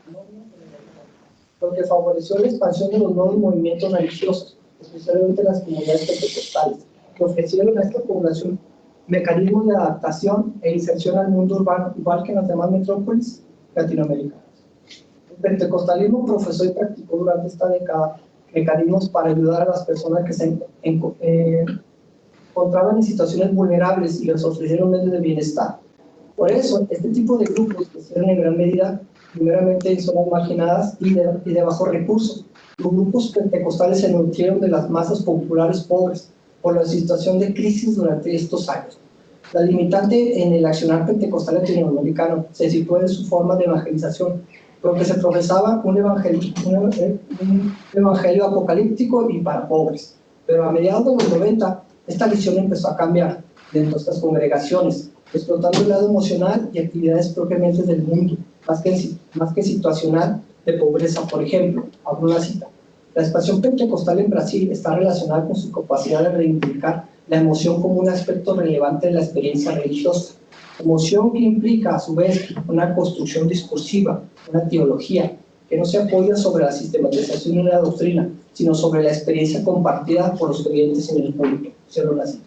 una enorme generalidad, porque favoreció la expansión de los nuevos movimientos religiosos, especialmente las comunidades pentecostales, que ofrecieron a esta población mecanismos de adaptación e inserción al mundo urbano, igual que en las demás metrópolis latinoamericanas. El pentecostalismo profesó y practicó durante esta década mecanismos para ayudar a las personas que se encontraban en situaciones vulnerables y les ofrecieron medios de bienestar. Por eso, este tipo de grupos crecieron en gran medida, primeramente en zonas marginadas y de bajos recursos. Los grupos pentecostales se nutrieron de las masas populares pobres por la situación de crisis durante estos años. La limitante en el accionar pentecostal latinoamericano se situó en su forma de evangelización, porque se profesaba un evangelio apocalíptico y para pobres. Pero a mediados de los 90, esta visión empezó a cambiar dentro de estas congregaciones, explotando el lado emocional y actividades propiamente del mundo, más que situacional de pobreza. Por ejemplo, abro una cita: la expansión pentecostal en Brasil está relacionada con su capacidad de reivindicar la emoción como un aspecto relevante de la experiencia religiosa, emoción que implica a su vez una construcción discursiva, una teología que no se apoya sobre la sistematización de una doctrina, sino sobre la experiencia compartida por los creyentes en el público. Cierro la cita.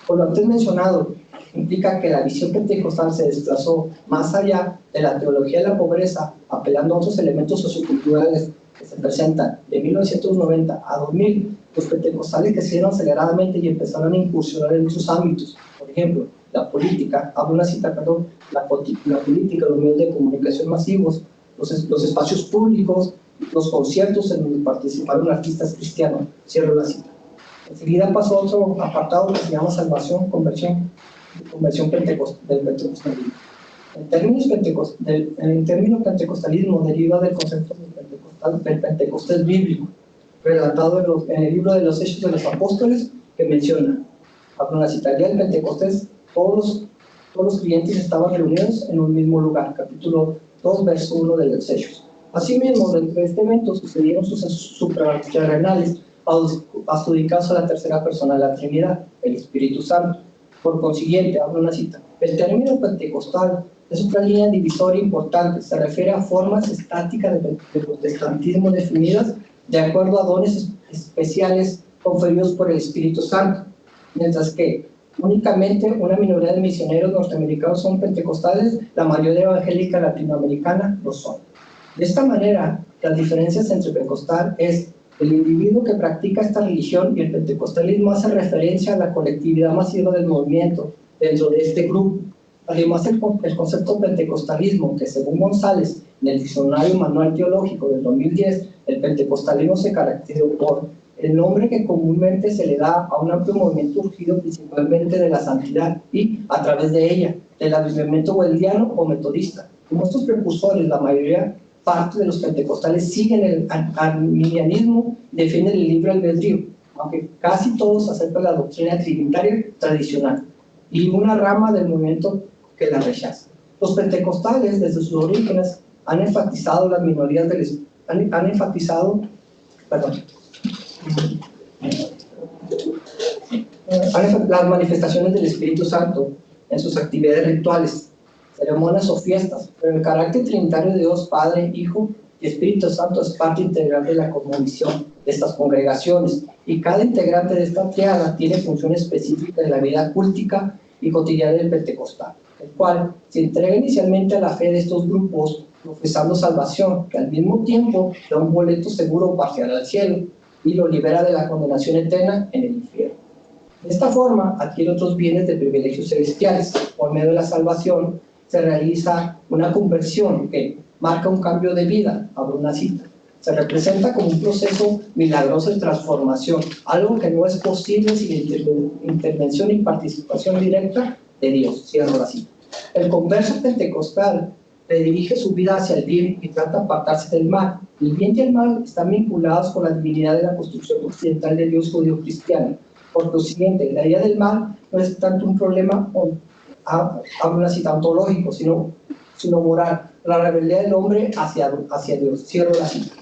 Por lo antes mencionado, implica que la visión pentecostal se desplazó más allá de la teología de la pobreza, apelando a otros elementos socioculturales que se presentan. De 1990 a 2000, los pentecostales crecieron aceleradamente y empezaron a incursionar en muchos ámbitos. Por ejemplo, la política, abro una cita, perdón, la política, los medios de comunicación masivos, los espacios públicos, los conciertos en donde participaron artistas cristianos. Cierro la cita. Enseguida pasó a otro apartado que se llama salvación, conversión del pentecostalismo. El término pentecostalismo deriva del concepto del Pentecostés bíblico, relatado en el libro de los Hechos de los Apóstoles, que menciona, abro una cita: el día del Pentecostés, todos los creyentes estaban reunidos en un mismo lugar. Capítulo 2, verso 1 de los Hechos. Asimismo, dentro de este evento sucedieron sucesos suprarrenales adjudicados a la tercera persona de la Trinidad, el Espíritu Santo. Por consiguiente, abro una cita: el término pentecostal es otra línea divisoria importante. Se refiere a formas estáticas de protestantismo definidas de acuerdo a dones especiales conferidos por el Espíritu Santo, mientras que únicamente una minoría de misioneros norteamericanos son pentecostales, la mayoría evangélica latinoamericana lo son. De esta manera, las diferencias entre pentecostal es el individuo que practica esta religión, y el pentecostalismo hace referencia a la colectividad masiva del movimiento dentro de este grupo. Además, el concepto pentecostalismo, que según González, en el Diccionario Manual Teológico del 2010, el pentecostalismo se caracterizó por el nombre que comúnmente se le da a un amplio movimiento surgido principalmente de la santidad y, a través de ella, del avivamiento weldiano o metodista. Como estos precursores, la mayoría parte de los pentecostales siguen el arminianismo y defienden el libre albedrío, aunque casi todos aceptan la doctrina trinitaria tradicional y una rama del movimiento que la rechaza. Los pentecostales, desde sus orígenes, han enfatizado las minorías las manifestaciones del Espíritu Santo en sus actividades rituales, ceremonias o fiestas, pero el carácter trinitario de Dios Padre, Hijo y Espíritu Santo es parte integral de la cosmovisión de estas congregaciones, y cada integrante de esta triada tiene función específica en la vida cultica y cotidiana del pentecostal, el cual se entrega inicialmente a la fe de estos grupos, profesando salvación, que al mismo tiempo da un boleto seguro parcial al cielo y lo libera de la condenación eterna en el infierno. De esta forma adquiere otros bienes de privilegios celestiales. Por medio de la salvación se realiza una conversión que marca un cambio de vida. Abro una cita: se representa como un proceso milagroso de transformación, algo que no es posible sin intervención y participación directa de Dios. Cierro la cita. El converso pentecostal redirige su vida hacia el bien y trata de apartarse del mal. El bien y el mal están vinculados con la divinidad de la construcción occidental de Dios judío-cristiano. Por lo siguiente, la idea del mal no es tanto un problema, abro una cita, ontológico, sino moral, la rebeldía del hombre hacia Dios. Cierro la cita.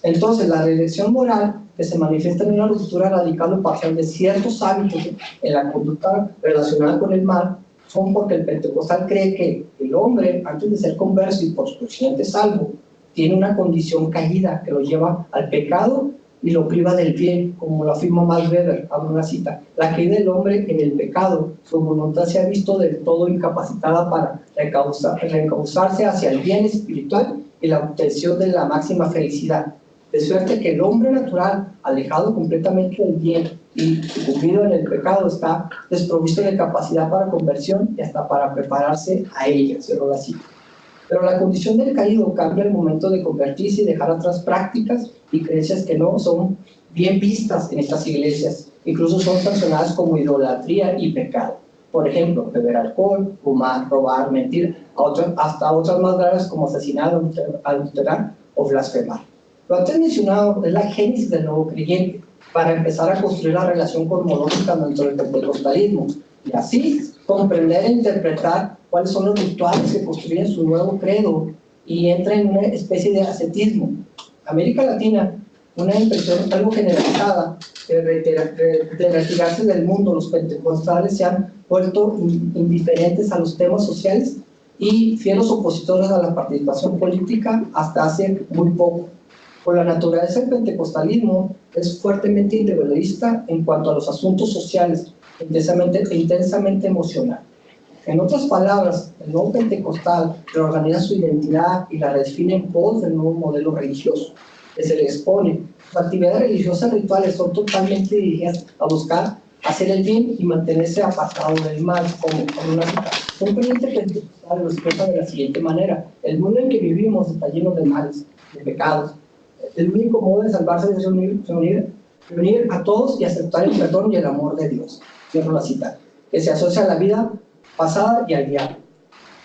Entonces, la redención moral, que se manifiesta en una ruptura radical o parcial de ciertos hábitos en la conducta relacionada con el mal, son porque el pentecostal cree que el hombre, antes de ser converso y por consiguiente salvo, tiene una condición caída que lo lleva al pecado y lo priva del bien, como lo afirma Max Weber, abro una cita: la caída del hombre en el pecado, su voluntad se ha visto del todo incapacitada para reencauzarse hacia el bien espiritual y la obtención de la máxima felicidad, de suerte que el hombre natural, alejado completamente del bien y sucumbido en el pecado, está desprovisto de capacidad para conversión y hasta para prepararse a ella. Cierro la cita. Pero la condición del caído cambia al momento de convertirse y dejar atrás prácticas y creencias que no son bien vistas en estas iglesias. Incluso son sancionadas como idolatría y pecado. Por ejemplo, beber alcohol, fumar, robar, mentir, hasta otras más graves como asesinar, adulterar o blasfemar. Lo antes mencionado es la génesis del nuevo creyente, para empezar a construir la relación cosmológica dentro del pentecostalismo y así comprender e interpretar cuáles son los rituales que construyen su nuevo credo y entra en una especie de ascetismo. América Latina, una impresión algo generalizada de retirarse del mundo. Los pentecostales se han vuelto indiferentes a los temas sociales y fieros opositores a la participación política hasta hace muy poco. Por la naturaleza del pentecostalismo es fuertemente individualista en cuanto a los asuntos sociales, intensamente emocional. En otras palabras, el nuevo pentecostal reorganiza su identidad y la redefine en pos del nuevo modelo religioso que se le expone. Sus actividades religiosas rituales son totalmente dirigidas a buscar hacer el bien y mantenerse apartado del mal, como una cita. Un creyente pentecostal lo expresa de la siguiente manera: el mundo en que vivimos está lleno de males, de pecados. El único modo de salvarse es reunir a todos y aceptar el perdón y el amor de Dios. Cierro la cita. Que se asocia a la vida pasada y al diablo.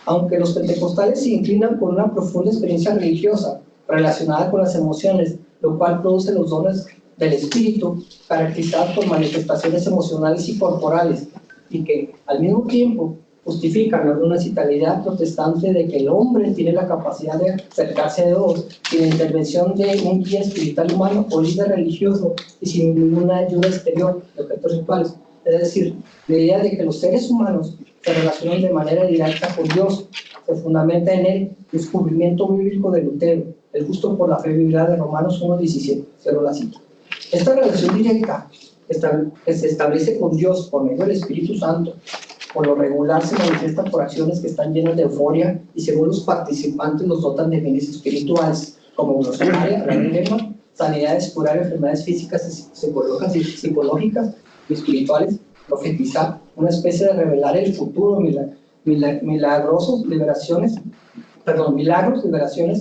Aunque los pentecostales se inclinan por una profunda experiencia religiosa relacionada con las emociones, lo cual produce los dones del espíritu, caracterizados por manifestaciones emocionales y corporales, y que al mismo tiempo justifican alguna citalidad protestante de que el hombre tiene la capacidad de acercarse a Dios sin la intervención de un guía espiritual humano o líder religioso y sin ninguna ayuda exterior de objetos rituales. Es decir, la idea de que los seres humanos se relacionan de manera directa con Dios se fundamenta en el descubrimiento bíblico de Lutero, el justo por la fe bíblica de Romanos 1:17. Cierro la cita. Esta relación directa que se establece con Dios por medio del Espíritu Santo, por lo regular se manifiesta por acciones que están llenas de euforia y según los participantes los dotan de bienes espirituales, como glosaria, hablar en lengua, sanidades, curar enfermedades físicas, psicológicas y espirituales, profetizar, una especie de revelar el futuro, milagros, liberaciones,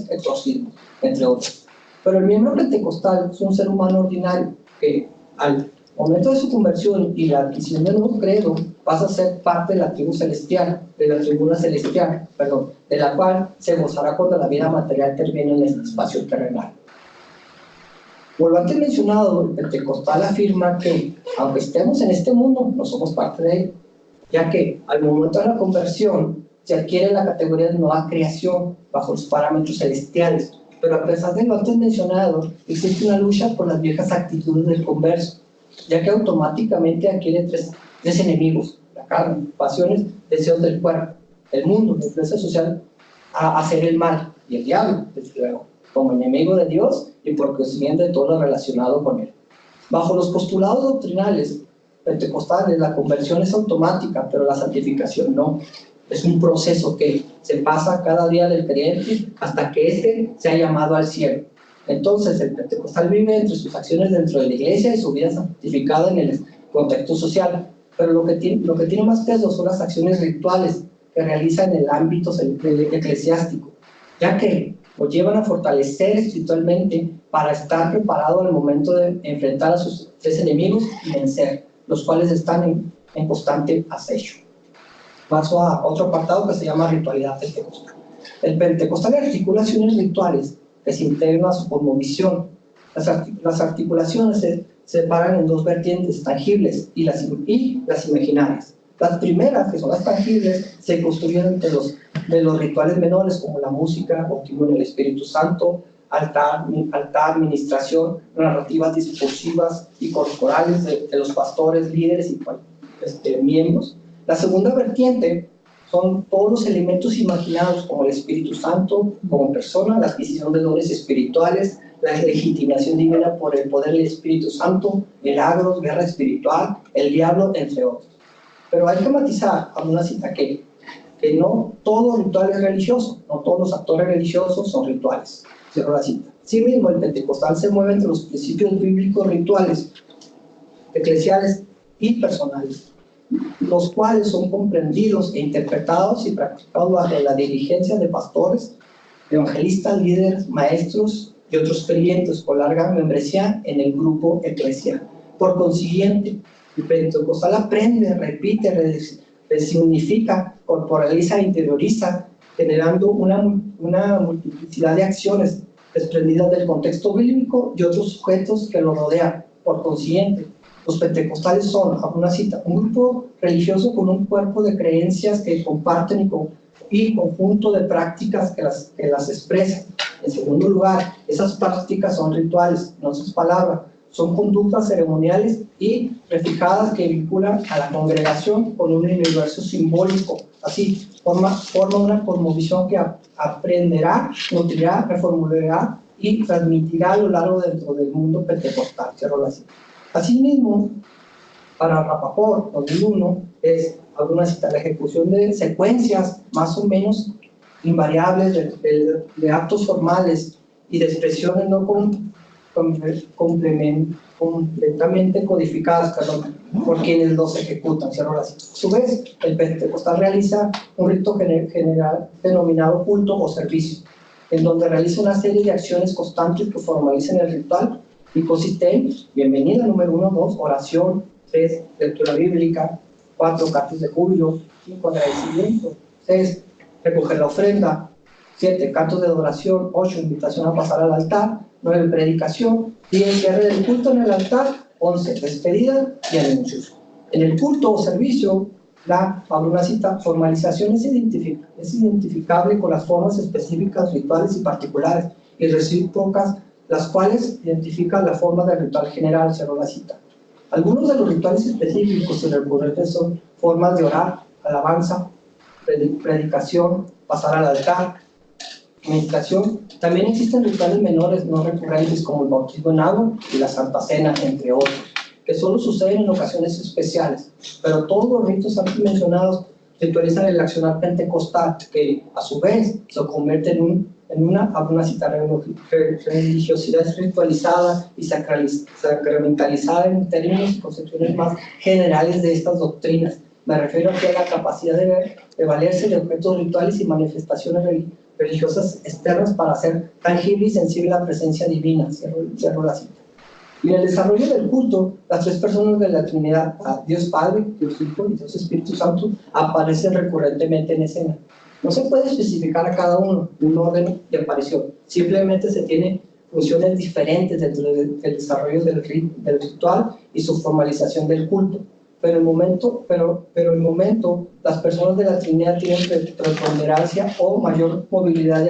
exorcismos, entre otros. Pero el miembro pentecostal es un ser humano ordinario que al momento de su conversión y la adquisición del nuevo credo pasa a ser parte de la tribu celestial, de la tribuna celestial, de la cual se gozará cuando la vida material termine en este espacio terrenal. Por lo antes mencionado, el pentecostal afirma que, aunque estemos en este mundo, no somos parte de él, ya que al momento de la conversión se adquiere la categoría de nueva creación bajo los parámetros celestiales. Pero a pesar de lo antes mencionado, existe una lucha por las viejas actitudes del converso, ya que automáticamente adquiere tres enemigos: la carne, pasiones, deseos del cuerpo, el mundo, la influencia social a hacer el mal, y el diablo, desde luego, como enemigo de Dios y por consiguiente de todo lo relacionado con él. Bajo los postulados doctrinales pentecostales, la conversión es automática, pero la santificación no. Es un proceso que se pasa cada día del creyente hasta que éste sea llamado al cielo. Entonces, el pentecostal vive entre sus acciones dentro de la iglesia y su vida santificada en el contexto social. Pero lo que tiene más peso son las acciones rituales que realiza en el ámbito eclesiástico, ya que lo llevan a fortalecer espiritualmente para estar preparado al momento de enfrentar a sus tres enemigos y vencer, los cuales están en constante acecho. Paso a otro apartado que se llama ritualidad pentecostal. El pentecostal articula acciones rituales que se integran a su cosmovisión. Las articulaciones se separan en dos vertientes, tangibles y las imaginarias. Las primeras, que son las tangibles, se construyen de los rituales menores, como la música, bautismo en el Espíritu Santo, altar, administración, narrativas discursivas y corporales de los pastores, líderes y miembros. La segunda vertiente son todos los elementos imaginados como el Espíritu Santo, como persona, la adquisición de dones espirituales, la legitimación divina por el poder del Espíritu Santo, milagros, guerra espiritual, el diablo, entre otros. Pero hay que matizar, a una cita que no todo ritual es religioso, no todos los actores religiosos son rituales. Cierro la cita. Sí mismo, el pentecostal se mueve entre los principios bíblicos rituales, eclesiales y personales, los cuales son comprendidos e interpretados y practicados bajo la dirigencia de pastores, evangelistas, líderes, maestros y otros creyentes con larga membresía en el grupo eclesial. Por consiguiente, el pentecostal aprende, repite, resignifica, corporaliza e interioriza, generando una multiplicidad de acciones desprendidas del contexto bíblico y otros sujetos que lo rodean. Por consiguiente, los pentecostales son, a una cita, un grupo religioso con un cuerpo de creencias que comparten y conjunto de prácticas que las expresan. En segundo lugar, esas prácticas son rituales, no son palabras, son conductas ceremoniales y refijadas que vinculan a la congregación con un universo simbólico. Así, forma una cosmovisión que aprenderá, nutrirá, reformulará y transmitirá a lo largo dentro del mundo pentecostal. Cierro la cita. Asimismo, para Rapaport, 2001, es alguna cita, la ejecución de secuencias más o menos invariables de actos formales y de expresiones no completamente codificadas, por quienes los ejecutan. Cierro la cita. A su vez, el pentecostal realiza un rito general denominado culto o servicio, en donde realiza una serie de acciones constantes que formalizan el ritual y consiste en bienvenida número 1, 2, oración, 3, lectura bíblica, 4, cantos de júbilo, 5, agradecimiento, 6, recoger la ofrenda, 7, cantos de adoración, 8, invitación a pasar al altar, 9, predicación, 10, cierre del culto en el altar, 11, despedida y anuncios. En el culto o servicio, abro una cita, formalización es identificable con las formas específicas, rituales y particulares y recíprocas, las cuales identifican la forma del ritual general. Cerró la cita. Algunos de los rituales específicos y recurrentes son formas de orar, alabanza, predicación, pasar al altar, meditación. También existen rituales menores no recurrentes como el bautismo en agua y la Santa Cena, entre otros, que solo suceden en ocasiones especiales. Pero todos los ritos antes mencionados ritualizan el accionar pentecostal, que a su vez se convierte en una cita, religiosidad ritualizada y sacramentalizada en términos y concepciones más generales de estas doctrinas. Me refiero aquí a la capacidad de valerse de objetos rituales y manifestaciones religiosas externas para hacer tangible y sensible la presencia divina. Cierro la cita. Y en el desarrollo del culto, las tres personas de la Trinidad, Dios Padre, Dios Hijo y Dios Espíritu Santo, aparecen recurrentemente en escena. No se puede especificar a cada uno un orden de aparición, simplemente se tiene funciones diferentes dentro del desarrollo del ritual y su formalización del culto. Pero en el momento, las personas de la Trinidad tienen preponderancia o mayor movilidad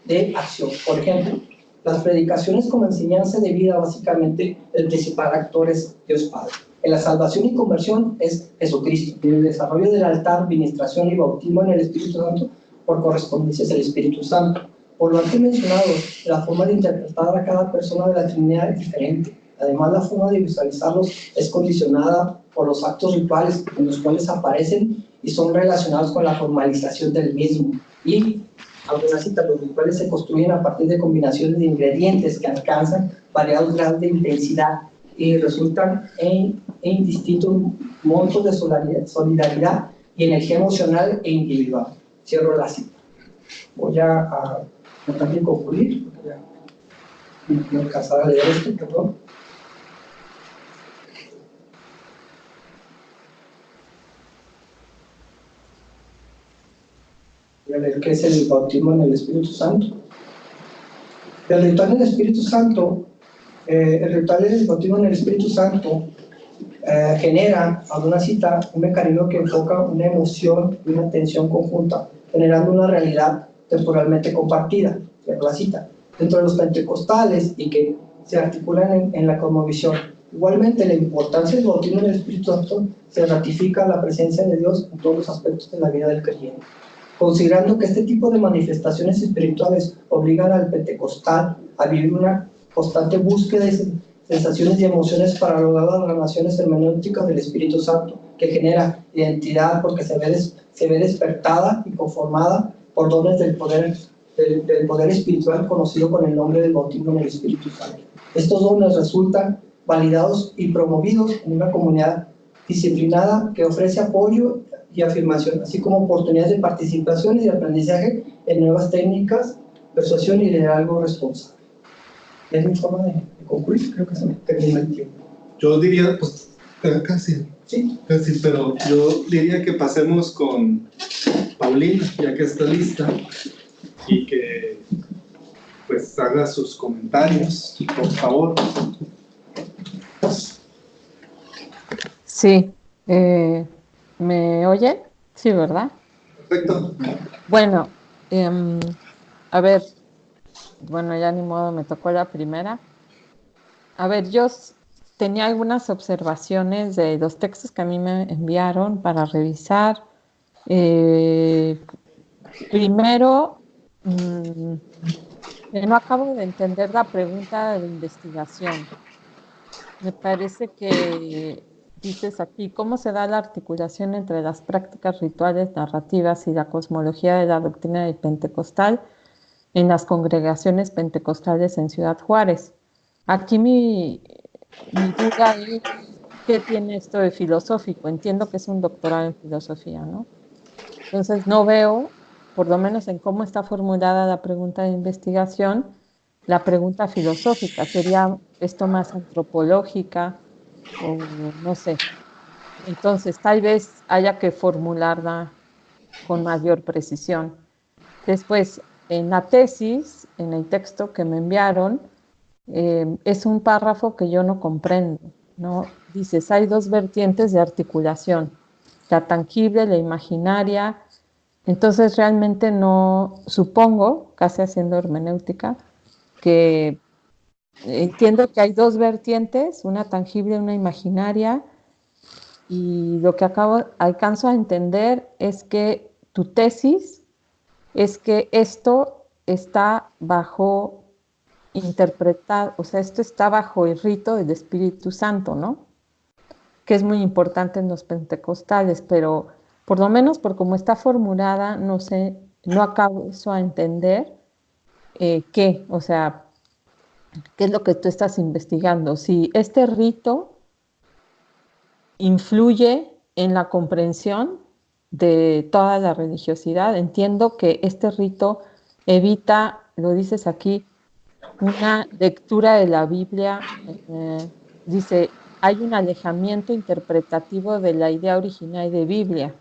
de acción. Por ejemplo, las predicaciones como enseñanza de vida, básicamente el principal actor es Dios Padre. En la salvación y conversión es Jesucristo. En el desarrollo del altar, ministración y bautismo en el Espíritu Santo, por correspondencia es el Espíritu Santo. Por lo antes mencionado, la forma de interpretar a cada persona de la Trinidad es diferente. Además, la forma de visualizarlos es condicionada por los actos rituales en los cuales aparecen y son relacionados con la formalización del mismo. Y, alguna cita, los rituales se construyen a partir de combinaciones de ingredientes que alcanzan variados grados de intensidad y resultan en distintos montos de solidaridad y energía emocional e individual. Cierro la cita. Voy a tratar de concluir, porque ya no alcanzar a leer esto, perdón. Voy a leer qué es el bautismo en el Espíritu Santo. El ritual en el Espíritu Santo, el ritual del bautismo en el Espíritu Santo genera, alguna cita, un mecanismo que enfoca una emoción y una tensión conjunta, generando una realidad temporalmente compartida. Cierro la cita. Dentro de los pentecostales y que se articulan en la cosmovisión Igualmente, la importancia del bautismo en el Espíritu Santo se ratifica la presencia de Dios en todos los aspectos de la vida del creyente. Considerando que este tipo de manifestaciones espirituales obligan al pentecostal a vivir una constante búsqueda de sensaciones y emociones para lograr las relaciones hermenéuticas del Espíritu Santo, que genera identidad porque se ve despertada y conformada por dones del poder espiritual conocido con el nombre del bautismo en el Espíritu Santo. Estos dones resultan validados y promovidos en una comunidad disciplinada que ofrece apoyo y afirmación, así como oportunidades de participación y de aprendizaje en nuevas técnicas, persuasión y liderazgo responsable. Es mi forma de concluir, creo que se me termina el tiempo. Yo diría, pues, casi, sí, casi, pero yo diría que pasemos con Paulina, ya que está lista, y que pues haga sus comentarios, por favor. Sí, ¿me oyen? Sí, ¿verdad? Perfecto. Bueno, a ver, bueno, ya ni modo, me tocó la primera. A ver, yo tenía algunas observaciones de los textos que a mí me enviaron para revisar. Primero, no acabo de entender la pregunta de investigación. Me parece que dices aquí, ¿cómo se da la articulación entre las prácticas rituales, narrativas y la cosmología de la doctrina del pentecostal en las congregaciones pentecostales en Ciudad Juárez? Aquí mi duda es, ¿qué tiene esto de filosófico? Entiendo que es un doctorado en filosofía, ¿no? Entonces no veo, por lo menos en cómo está formulada la pregunta de investigación, la pregunta filosófica. ¿Sería esto más antropológica o no sé? Entonces tal vez haya que formularla con mayor precisión. Después, en la tesis, en el texto que me enviaron, es un párrafo que yo no comprendo, ¿no? Dices, hay dos vertientes de articulación, la tangible, la imaginaria. Entonces realmente no, supongo, casi haciendo hermenéutica, que entiendo que hay dos vertientes, una tangible y una imaginaria, y lo que alcanzo a entender es que tu tesis es que esto está bajo interpretar, o sea, esto está bajo el rito del Espíritu Santo, ¿no? Que es muy importante en los pentecostales, pero por lo menos por cómo está formulada, no sé, no acabo a entender qué, o sea, qué es lo que tú estás investigando. Si este rito influye en la comprensión de toda la religiosidad, entiendo que este rito evita, lo dices aquí, una lectura de la Biblia, dice, hay un alejamiento interpretativo de la idea original de Biblia.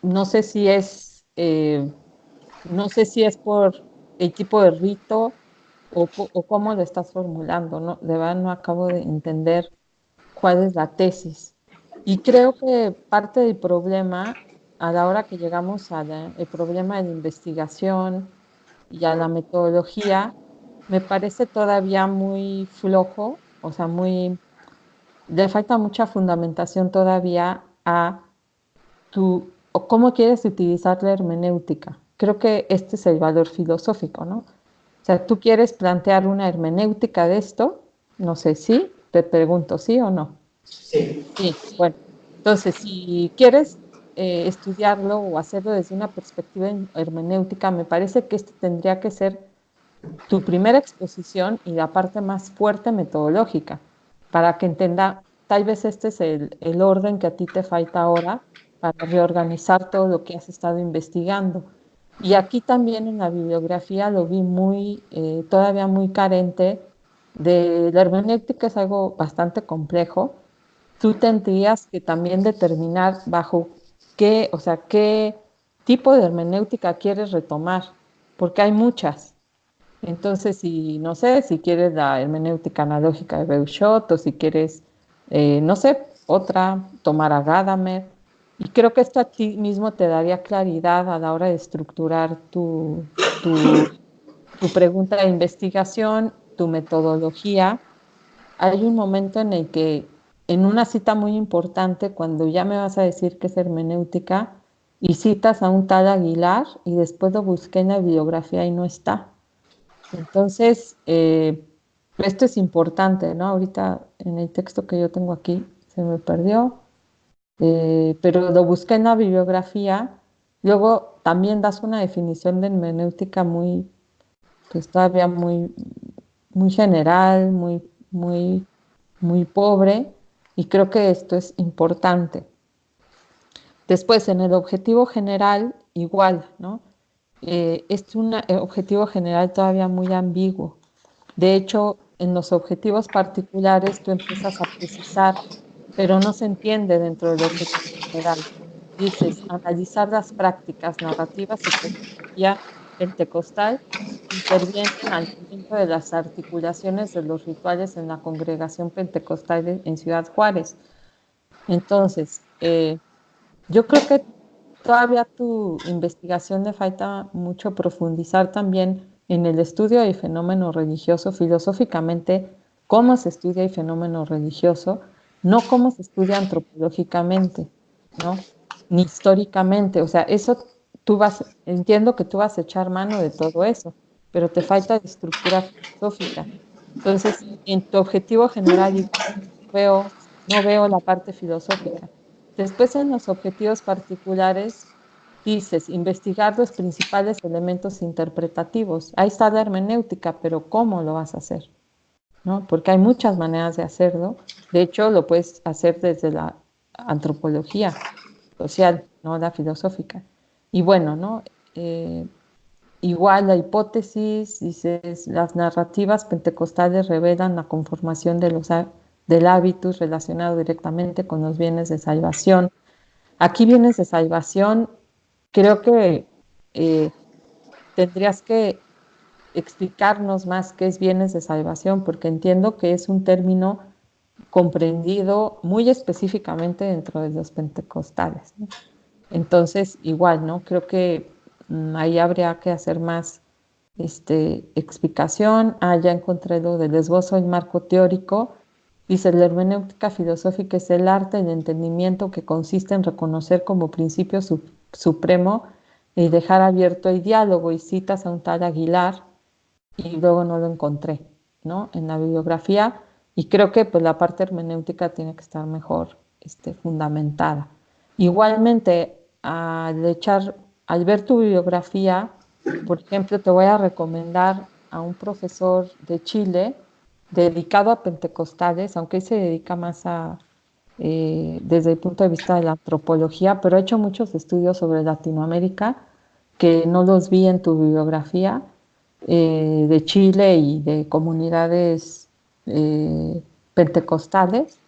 No sé si es, no sé si es por el tipo de rito o cómo lo estás formulando, ¿no? De verdad no acabo de entender cuál es la tesis. Y creo que parte del problema, a la hora que llegamos al problema de la investigación y a la metodología, me parece todavía muy flojo, o sea, le falta mucha fundamentación todavía a o cómo quieres utilizar la hermenéutica. Creo que este es el valor filosófico, ¿no? O sea, tú quieres plantear una hermenéutica de esto, no sé si, te pregunto, ¿sí o no? sí. Sí, bueno, entonces si quieres estudiarlo o hacerlo desde una perspectiva hermenéutica, me parece que este tendría que ser tu primera exposición y la parte más fuerte metodológica, para que entienda, tal vez este es el orden que a ti te falta ahora para reorganizar todo lo que has estado investigando. Y aquí también en la bibliografía lo vi todavía muy carente de la hermenéutica, es algo bastante complejo. Tú tendrías que también determinar bajo qué, o sea, qué tipo de hermenéutica quieres retomar, porque hay muchas. Entonces, si, no sé, si quieres la hermenéutica analógica de Beuchot o si quieres, no sé, otra, tomar a Gadamer. Y creo que esto a ti mismo te daría claridad a la hora de estructurar tu pregunta de investigación, tu metodología hay un momento en el que, en una cita muy importante, cuando ya me vas a decir que es hermenéutica, y citas a un tal Aguilar, y después lo busqué en la bibliografía y no está. Entonces, esto es importante, ¿no? Ahorita en el texto que yo tengo aquí se me perdió, pero lo busqué en la bibliografía. Luego también das una definición de hermenéutica muy, pues todavía muy, muy general, muy pobre, y creo que esto es importante. Después, en el objetivo general, igual, ¿no? Es un objetivo general todavía muy ambiguo. De hecho, en los objetivos particulares tú empiezas a precisar, pero no se entiende dentro del objetivo general. Dices, analizar las prácticas narrativas y filosofía pentecostal intervienen al momento de las articulaciones de los rituales en la congregación pentecostal en Ciudad Juárez. Entonces, yo creo que todavía tu investigación le falta mucho profundizar también en el estudio del fenómeno religioso, filosóficamente, cómo se estudia el fenómeno religioso, no cómo se estudia antropológicamente, ¿no? Ni históricamente. O sea, eso entiendo que tú vas a echar mano de todo eso, pero te falta de estructura filosófica. Entonces, en tu objetivo general, veo, no veo la parte filosófica. Después, en los objetivos particulares, dices, investigar los principales elementos interpretativos. Ahí está la hermenéutica, pero ¿cómo lo vas a hacer? ¿No? Porque hay muchas maneras de hacerlo. De hecho, lo puedes hacer desde la antropología social, no la filosófica. Y bueno, ¿no? Igual la hipótesis, dices, las narrativas pentecostales revelan la conformación del hábitus relacionado directamente con los bienes de salvación. Aquí bienes de salvación, creo que eh, tendrías que explicarnos más qué es bienes de salvación, porque entiendo que es un término comprendido muy específicamente dentro de los pentecostales, ¿no? Entonces, igual, ¿no? Creo que ahí habría que hacer más explicación. Ya encontré lo del esbozo, el marco teórico. Dice, la hermenéutica filosófica es el arte del entendimiento que consiste en reconocer como principio supremo y dejar abierto el diálogo. Y citas a un tal Aguilar, y luego no lo encontré, ¿no? En la bibliografía, y creo que pues la parte hermenéutica tiene que estar mejor fundamentada. Igualmente, al ver tu bibliografía, por ejemplo, te voy a recomendar a un profesor de Chile dedicado a pentecostales, aunque él se dedica más desde el punto de vista de la antropología, pero ha hecho muchos estudios sobre Latinoamérica que no los vi en tu bibliografía, de Chile y de comunidades pentecostales.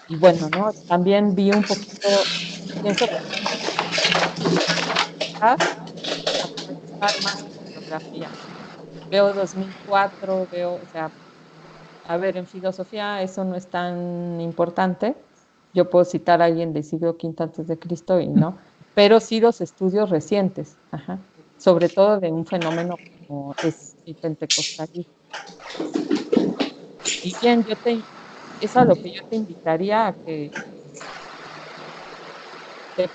Y bueno, ¿no? También vi un poquito, pienso que actualizar más tu bibliografía. Veo 2004, o sea, a ver, en filosofía eso no es tan importante. Yo puedo citar a alguien del siglo V antes de Cristo y no, pero sí los estudios recientes, ajá, sobre todo de un fenómeno como es el pentecostalismo. Y bien, es a lo que yo te invitaría, a que te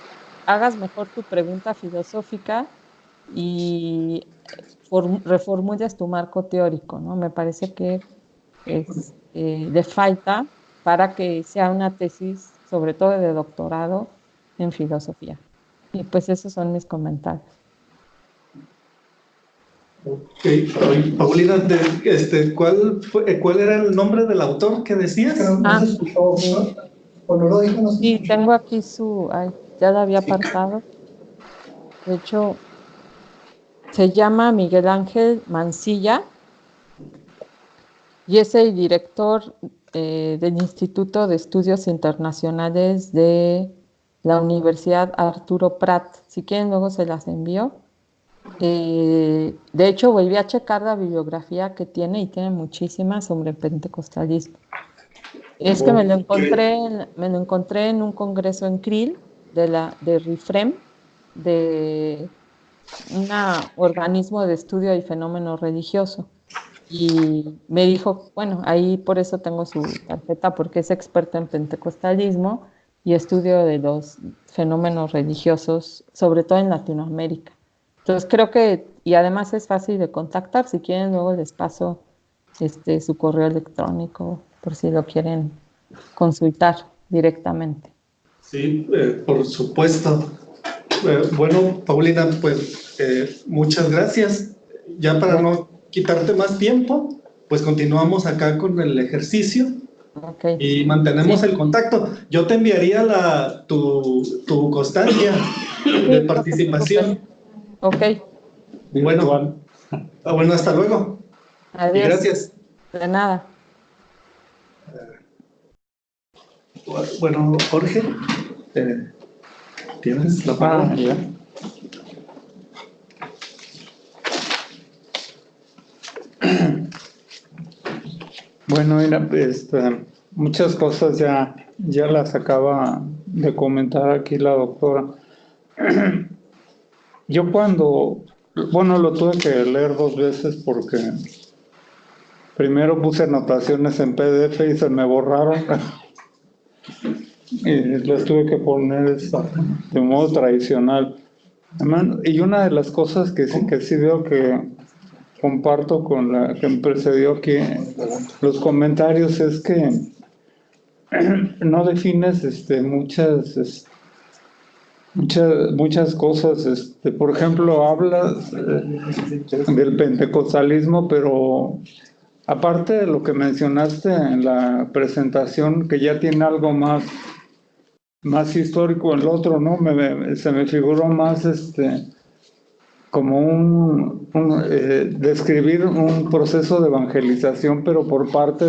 hagas mejor tu pregunta filosófica y reformules tu marco teórico, ¿no? Me parece que le falta para que sea una tesis, sobre todo de doctorado en filosofía. Y pues esos son mis comentarios. Ok, Paulina, ¿cuál era el nombre del autor que decías? Pero no se escuchó, ¿no? O no lo dijo, no se Sí, escuchó. tengo aquí ya la había Sí. apartado. De hecho, se llama Miguel Ángel Mancilla y es el director del Instituto de Estudios Internacionales de la Universidad Arturo Prat. Si quieren, luego se las envío. De hecho, volví a checar la bibliografía que tiene y tiene muchísimas sobre pentecostalismo. Es que me lo encontré en un congreso en Krill de RIFREM, de un organismo de estudio del fenómeno religioso. y me dijo, bueno, ahí por eso tengo su tarjeta, porque es experto en pentecostalismo y estudio de los fenómenos religiosos, sobre todo en Latinoamérica. Entonces creo que, y además es fácil de contactar, si quieren luego les paso su correo electrónico por si lo quieren consultar directamente. Sí, por supuesto. Bueno, Paulina, pues muchas gracias. Ya para no quitarte más tiempo, pues continuamos acá con el ejercicio Okay. y mantenemos Sí. el contacto. Yo te enviaría tu constancia de Sí, no te participación. preocupes. Ok, Bueno, bueno, hasta luego y adiós. gracias. De nada. Bueno, Jorge, tienes la palabra. Ya. Bueno, mira, muchas cosas ya las acaba de comentar aquí la doctora. Yo bueno, lo tuve que leer 2 veces porque primero puse anotaciones en PDF y se me borraron y las tuve que poner de modo tradicional. Y una de las cosas que sí veo que comparto con la que me precedió aquí, los comentarios, es que no defines muchas cosas. Por ejemplo, hablas del pentecostalismo, pero aparte de lo que mencionaste en la presentación, que ya tiene algo más histórico, el otro, ¿no? Se me figuró más como describir un proceso de evangelización, pero por parte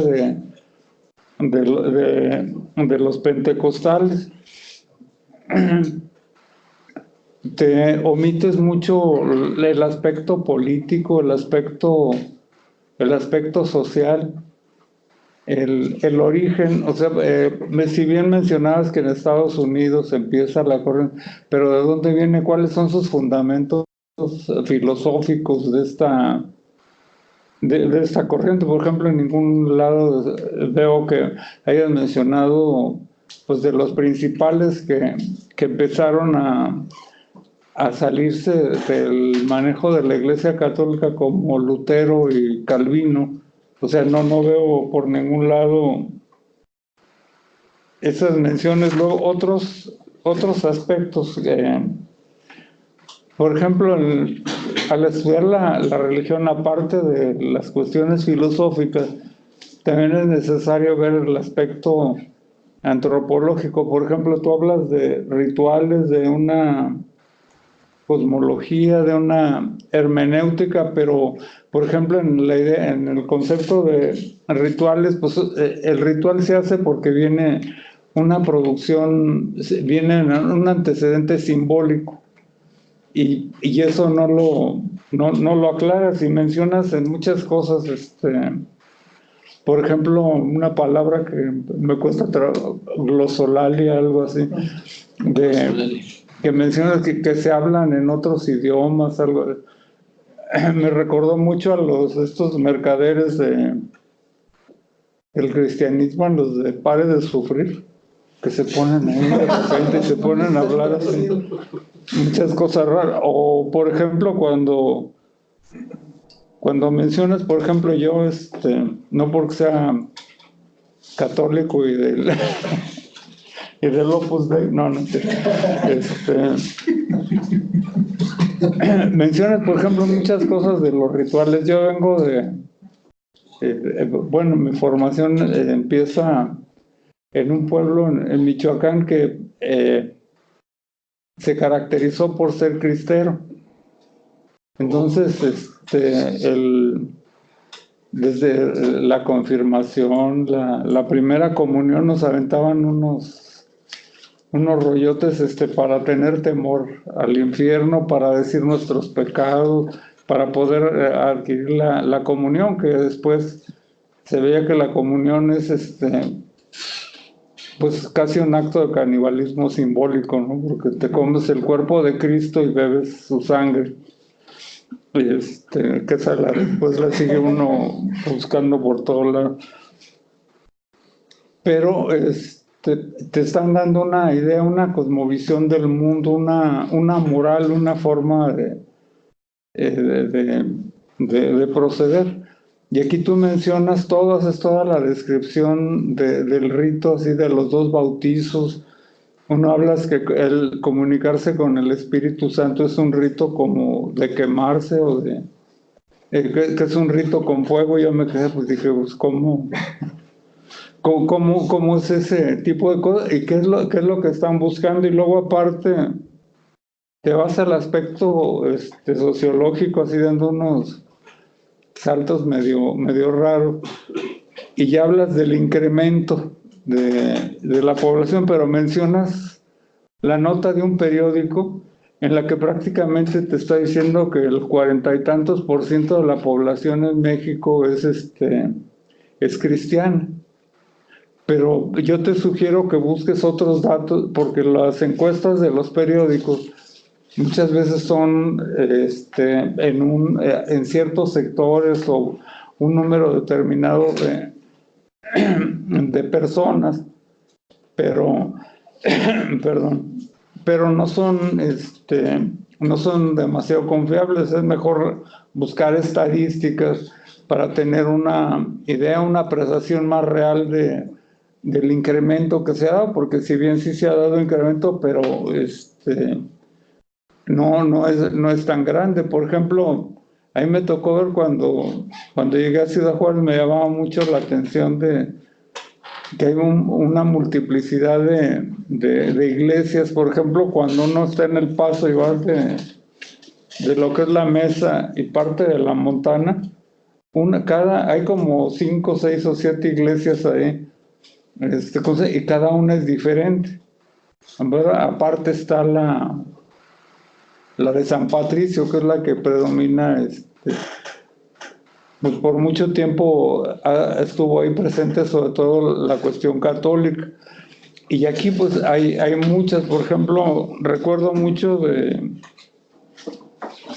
de los pentecostales. Te omites mucho el aspecto político, el aspecto social, el origen. O sea, si bien mencionabas que en Estados Unidos empieza la corriente, pero ¿de dónde viene? ¿Cuáles son sus fundamentos filosóficos de esta corriente? Por ejemplo, en ningún lado veo que hayan mencionado pues de los principales que empezaron a salirse del manejo de la Iglesia Católica, como Lutero y Calvino. O sea, no veo por ningún lado esas menciones. Luego otros aspectos, por ejemplo, al estudiar la religión, aparte de las cuestiones filosóficas, también es necesario ver el aspecto antropológico. Por ejemplo, tú hablas de rituales, de una cosmología, de una hermenéutica, pero por ejemplo en el concepto de rituales, pues el ritual se hace porque viene una producción, viene un antecedente simbólico, y eso no lo aclaras y mencionas en muchas cosas. Por ejemplo, una palabra que me cuesta glosolalia, algo así, que mencionas que se hablan en otros idiomas, algo. Me recordó mucho a estos mercaderes del cristianismo, a los de Pare de Sufrir, que se ponen ahí de repente y se ponen a hablar así, muchas cosas raras. O por ejemplo, cuando mencionas, por ejemplo, yo, no porque sea católico y del Opus Dei, no, mencionas, por ejemplo, muchas cosas de los rituales. Yo vengo bueno, mi formación empieza en un pueblo en Michoacán que se caracterizó por ser cristero. Entonces, desde la confirmación, la primera comunión, nos aventaban unos rollotes para tener temor al infierno, para decir nuestros pecados, para poder adquirir la comunión, que después se veía que la comunión es pues casi un acto de canibalismo simbólico, ¿no? Porque te comes el cuerpo de Cristo y bebes su sangre. que esa después la sigue uno buscando por todos lados. Pero te están dando una idea, una cosmovisión del mundo, una moral, una forma de proceder. Y aquí tú mencionas toda la descripción del rito, así de los 2 bautizos. Uno hablas que el comunicarse con el Espíritu Santo es un rito como de quemarse o que es un rito con fuego. Yo me quedé, pues dije, pues ¿cómo es ese tipo de cosas? ¿Y qué es lo que están buscando? Y luego aparte te vas al aspecto sociológico, así dando unos saltos medio raros, y ya hablas del incremento de la población, pero mencionas la nota de un periódico en la que prácticamente te está diciendo que el 40 y tantos % de la población en México es cristiana. Pero yo te sugiero que busques otros datos, porque las encuestas de los periódicos muchas veces son en ciertos sectores o un número determinado de personas, pero perdón, pero no son demasiado confiables. Es mejor buscar estadísticas para tener una idea, una apreciación más real del incremento que se ha dado, porque si bien sí se ha dado incremento, pero no es tan grande. Por ejemplo, a mí me tocó ver cuando llegué a Ciudad Juárez, me llamaba mucho la atención de que hay una multiplicidad de iglesias. Por ejemplo, cuando uno está en El Paso y vas de lo que es la Mesa y parte de la Montana, hay como 5, 6 o 7 iglesias ahí, y cada una es diferente. Aparte está la de San Patricio, que es la que predomina, pues por mucho tiempo estuvo ahí presente, sobre todo la cuestión católica. Y aquí pues hay muchas. Por ejemplo, recuerdo mucho de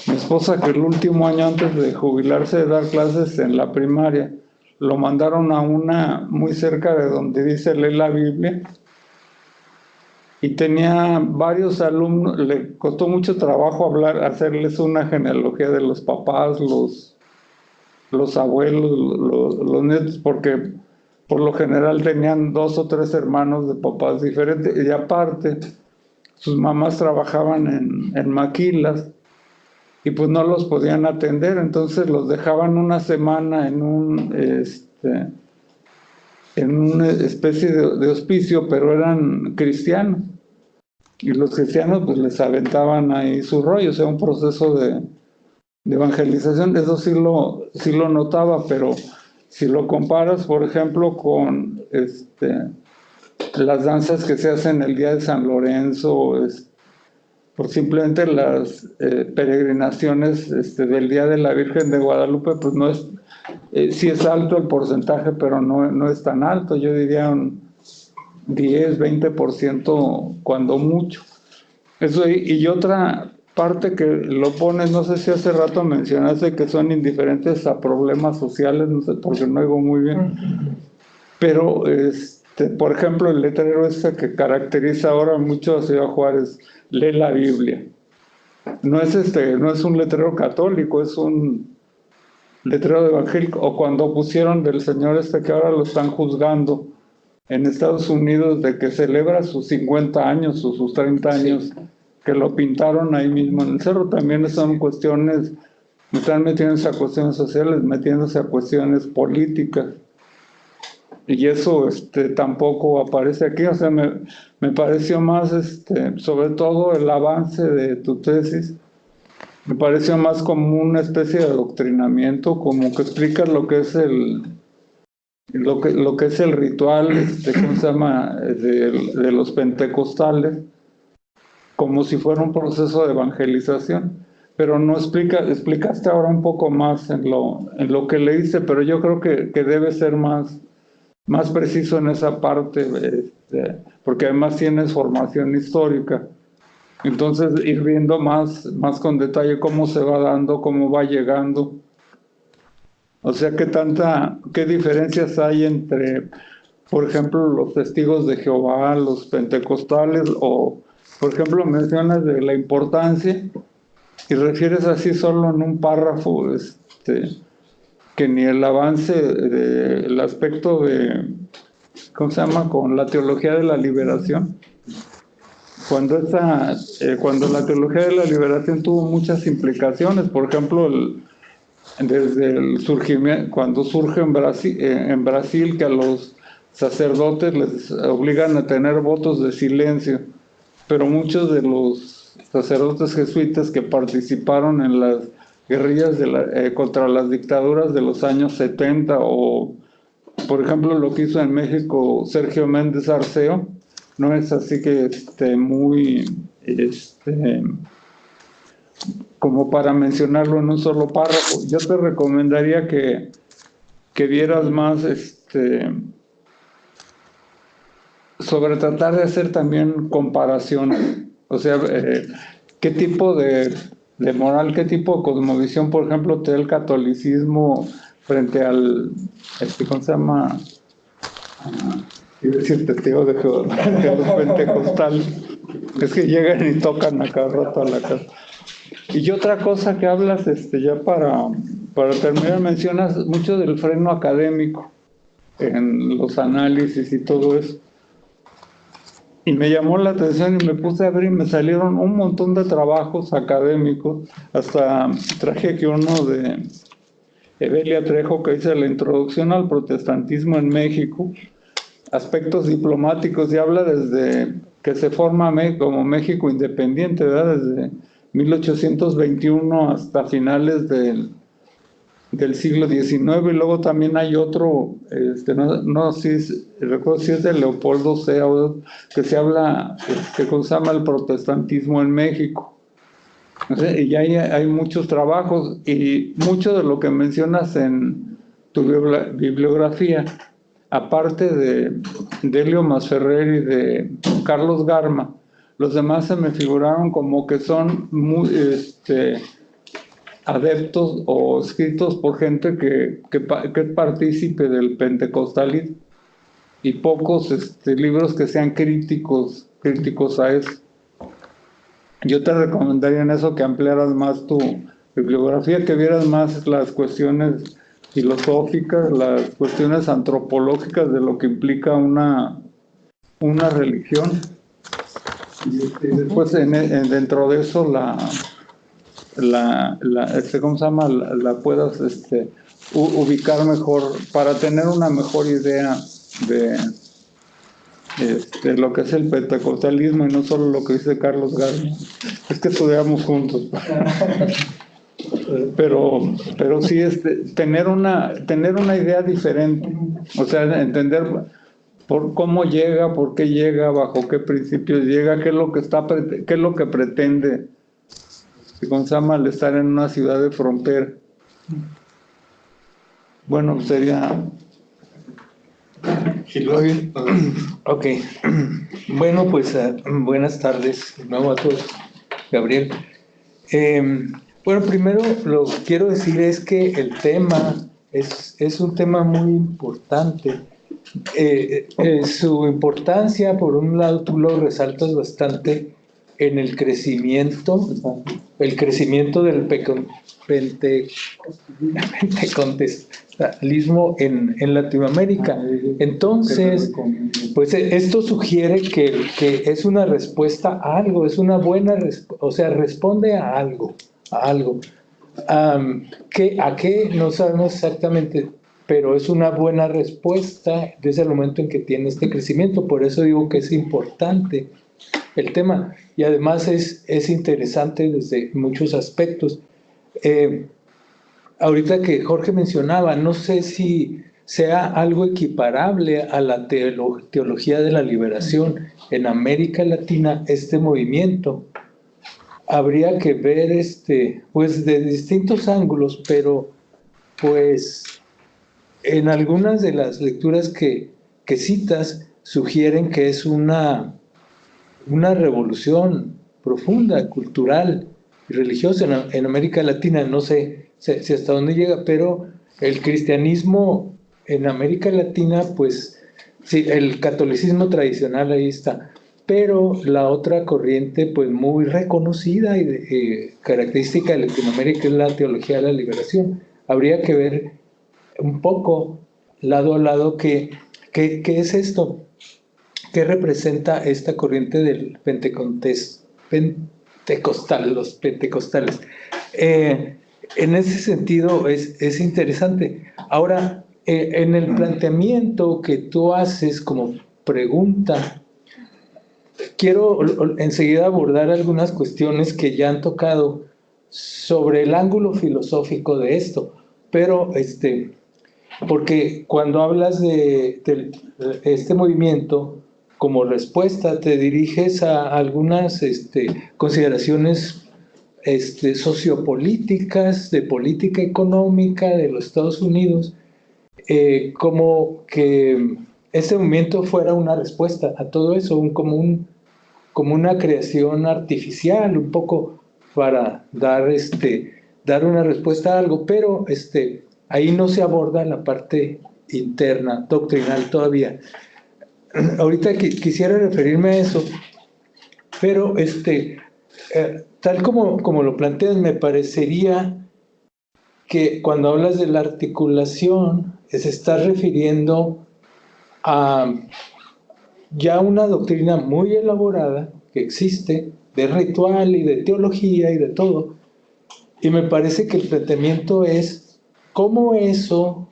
mi esposa, que el último año antes de jubilarse de dar clases en la primaria, lo mandaron a una muy cerca de donde dice lee la Biblia, y tenía varios alumnos. Le costó mucho trabajo hacerles una genealogía de los papás, los abuelos, los nietos, porque por lo general tenían 2 o 3 hermanos de papás diferentes, y aparte sus mamás trabajaban en maquilas y pues no los podían atender, entonces los dejaban una semana en una especie de hospicio, pero eran cristianos, y los cristianos pues les aventaban ahí su rollo. O sea, un proceso de evangelización. Eso sí lo notaba, pero si lo comparas, por ejemplo, con las danzas que se hacen el día de San Lorenzo, por simplemente las peregrinaciones del Día de la Virgen de Guadalupe, pues no es, sí es alto el porcentaje, pero no es tan alto. Yo diría un 10, 20% cuando mucho. Eso, y otra parte que lo pones, no sé si hace rato mencionaste que son indiferentes a problemas sociales, no sé, porque no oigo muy bien, pero por ejemplo, el letrero que caracteriza ahora mucho a Ciudad Juárez, lee la Biblia. No es un letrero católico, es un letrero evangélico. O cuando pusieron del señor que ahora lo están juzgando en Estados Unidos, de que celebra sus 50 años o sus 30 años, que lo pintaron ahí mismo en el cerro. También son cuestiones, están metiéndose a cuestiones sociales, metiéndose a cuestiones políticas, y eso tampoco aparece aquí. O sea, me pareció más, sobre todo el avance de tu tesis, me pareció más como una especie de adoctrinamiento, como que explicas lo que es lo que es el ritual, ¿cómo se llama?, de los pentecostales, como si fuera un proceso de evangelización. Pero no explicaste ahora un poco más en lo que leíste, pero yo creo que debe ser más preciso en esa parte, porque además tienes formación histórica, Entonces, ir viendo más con detalle cómo se va dando, cómo va llegando. O sea, qué diferencias hay entre, por ejemplo, los testigos de Jehová, los pentecostales, o, por ejemplo, mencionas de la importancia y refieres así solo en un párrafo, que ni el avance del aspecto de, ¿cómo se llama?, con la teología de la liberación. Cuando la teología de la liberación tuvo muchas implicaciones, por ejemplo, desde el surgimiento, cuando surge en Brasil, que a los sacerdotes les obligan a tener votos de silencio, pero muchos de los sacerdotes jesuitas que participaron en las guerrillas contra las dictaduras de los años 70, o por ejemplo lo que hizo en México Sergio Méndez Arceo, no es así que muy como para mencionarlo en un solo párrafo. Yo te recomendaría que vieras más sobre tratar de hacer también comparaciones. O sea, qué tipo de moral, qué tipo de cosmovisión, por ejemplo, te da el catolicismo frente al, ¿cómo se llama? Iba a decir testigo de Jehová, de los pentecostales. Es que llegan y tocan a cada rato a la casa. Y otra cosa que hablas, ya para terminar, mencionas mucho del freno académico en los análisis y todo eso. Y me llamó la atención y me puse a ver y me salieron un montón de trabajos académicos. Hasta traje aquí uno de Evelia Trejo, que dice la introducción al protestantismo en México, aspectos diplomáticos, y habla desde que se forma como México independiente, ¿verdad? Desde 1821 hasta finales del siglo XIX, y luego también hay otro, no sé si recuerdo si es de Leopoldo Sea, que se habla, que se llama el protestantismo en México. Y hay muchos trabajos, y mucho de lo que mencionas en tu bibliografía, aparte de Delio Masferrer y de Carlos Garma, los demás se me figuraron como que son muy adeptos o escritos por gente que es partícipe del pentecostalismo, y pocos libros que sean críticos a eso. Yo te recomendaría en eso que ampliaras más tu bibliografía, que vieras más las cuestiones filosóficas, las cuestiones antropológicas de lo que implica una religión. Y después dentro de eso ¿cómo se llama? La puedas ubicar mejor para tener una mejor idea de lo que es el pentecostalismo, y no solo lo que dice Carlos Garma. Es que estudiamos juntos. Pero sí tener una idea diferente, o sea, entender por cómo llega, por qué llega, bajo qué principios llega, qué es lo que pretende, ¿cómo se llama?, al estar en una ciudad de frontera. Bueno, sería... Ok. Bueno, pues buenas tardes de nuevo a todos, Gabriel. Bueno, primero lo que quiero decir es que el tema es un tema muy importante. Su importancia, por un lado, tú lo resaltas bastante en el crecimiento del pentecostalismo en Latinoamérica. Entonces, pues esto sugiere que es una respuesta a algo, es una buena respuesta, o sea, responde a algo. ¿A qué? No sabemos exactamente, pero es una buena respuesta desde el momento en que tiene este crecimiento. Por eso digo que es importante el tema, y además es interesante desde muchos aspectos. Ahorita que Jorge mencionaba, no sé si sea algo equiparable a la teología de la liberación en América Latina, este movimiento. Habría que ver pues de distintos ángulos, pero pues en algunas de las lecturas que citas sugieren que es una revolución profunda, cultural y religiosa en América Latina. No sé si hasta dónde llega, pero el cristianismo en América Latina, pues sí, el catolicismo tradicional ahí está, pero la otra corriente pues muy reconocida y característica de Latinoamérica es la teología de la liberación. Habría que ver un poco lado a lado qué es esto, qué representa esta corriente del pentecostal, los pentecostales. En ese sentido es interesante. Ahora, en el planteamiento que tú haces como pregunta, quiero enseguida abordar algunas cuestiones que ya han tocado sobre el ángulo filosófico de esto, pero porque cuando hablas de este movimiento, como respuesta te diriges a algunas consideraciones sociopolíticas, de política económica de los Estados Unidos, como que este movimiento fuera una respuesta a todo eso, como una creación artificial, un poco para dar una respuesta a algo, pero ahí no se aborda la parte interna, doctrinal todavía. Ahorita quisiera referirme a eso, pero tal como lo planteas, me parecería que cuando hablas de la articulación, se está refiriendo a ya una doctrina muy elaborada que existe, de ritual y de teología y de todo, y me parece que el planteamiento es cómo eso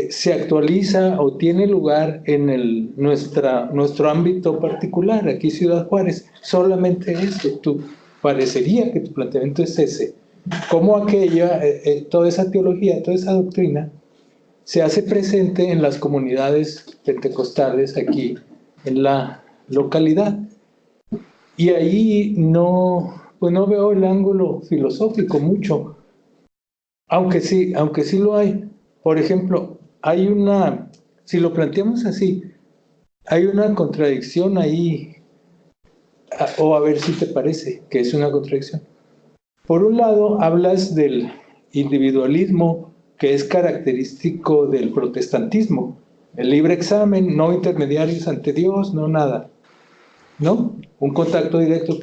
se actualiza o tiene lugar en nuestro ámbito particular, aquí Ciudad Juárez. Solamente eso, parecería que tu planteamiento es ese. Cómo aquella, toda esa teología, toda esa doctrina, se hace presente en las comunidades pentecostales aquí en la localidad. Y ahí pues no veo el ángulo filosófico mucho, aunque sí lo hay. Por ejemplo, si lo planteamos así, hay una contradicción ahí, o a ver si te parece que es una contradicción. Por un lado, hablas del individualismo que es característico del protestantismo, el libre examen, no intermediarios ante Dios, no nada, ¿no? Un contacto directo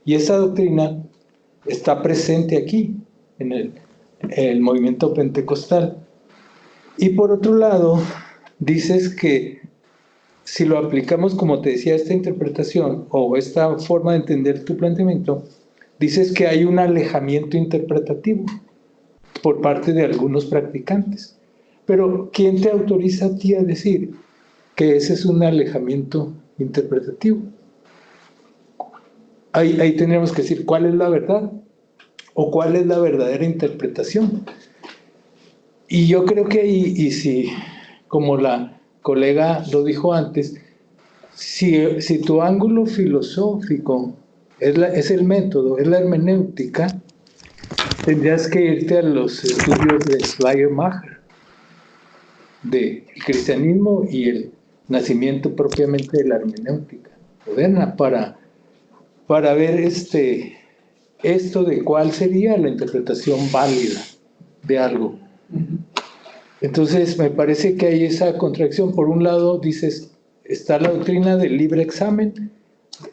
y esa doctrina está presente aquí, en el movimiento pentecostal. Y por otro lado, dices que si lo aplicamos, como te decía, esta interpretación o esta forma de entender tu planteamiento, dices que hay un alejamiento interpretativo por parte de algunos practicantes. Pero, ¿quién te autoriza a ti a decir que ese es un alejamiento interpretativo? Ahí tendríamos que decir cuál es la verdad o cuál es la verdadera interpretación. Y yo creo que ahí, y si, como la colega lo dijo antes, si tu ángulo filosófico es el método, es la hermenéutica, tendrías que irte a los estudios de Schleiermacher, del cristianismo y el nacimiento propiamente de la hermenéutica moderna, para ver esto de cuál sería la interpretación válida de algo. Entonces, me parece que hay esa contradicción. Por un lado, dices, está la doctrina del libre examen,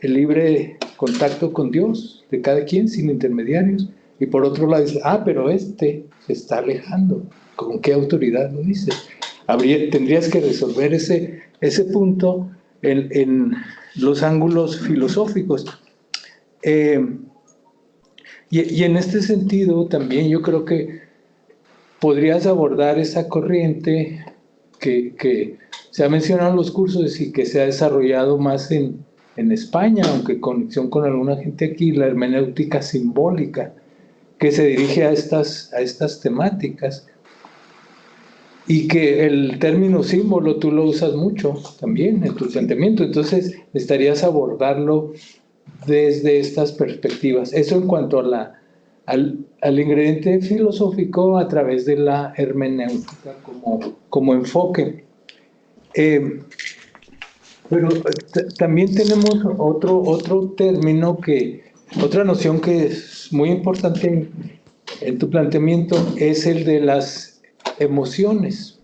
el libre contacto con Dios de cada quien, sin intermediarios. Y por otro lado, dices, pero se está alejando. ¿Con qué autoridad lo dices? Tendrías que resolver ese punto en los ángulos filosóficos. Y en este sentido, también yo creo que podrías abordar esa corriente que se ha mencionado en los cursos y que se ha desarrollado más en España, aunque conexión con alguna gente aquí, la hermenéutica simbólica, que se dirige a estas temáticas, y que el término símbolo tú lo usas mucho también en tu planteamiento. Entonces necesitarías abordarlo desde estas perspectivas. Eso en cuanto a al ingrediente filosófico a través de la hermenéutica como enfoque. Pero también tenemos otro término otra noción que es muy importante en tu planteamiento, es el de las emociones.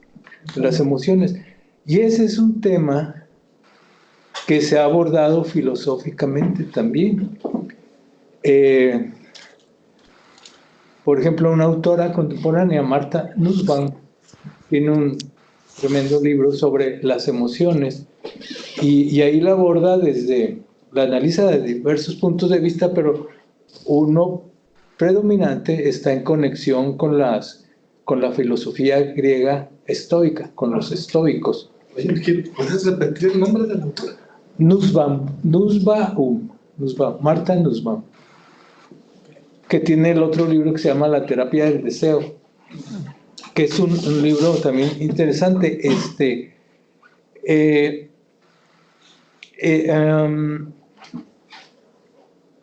Y ese es un tema que se ha abordado filosóficamente también. Por ejemplo, una autora contemporánea, Martha Nussbaum, tiene un tremendo libro sobre las emociones y ahí la aborda la analiza de diversos puntos de vista, pero uno predominante está en conexión con la filosofía griega estoica, con los estoicos. Oye, ¿puedes repetir el nombre de la autora? Martha Nussbaum, que tiene el otro libro que se llama La terapia del deseo, que es un libro también interesante.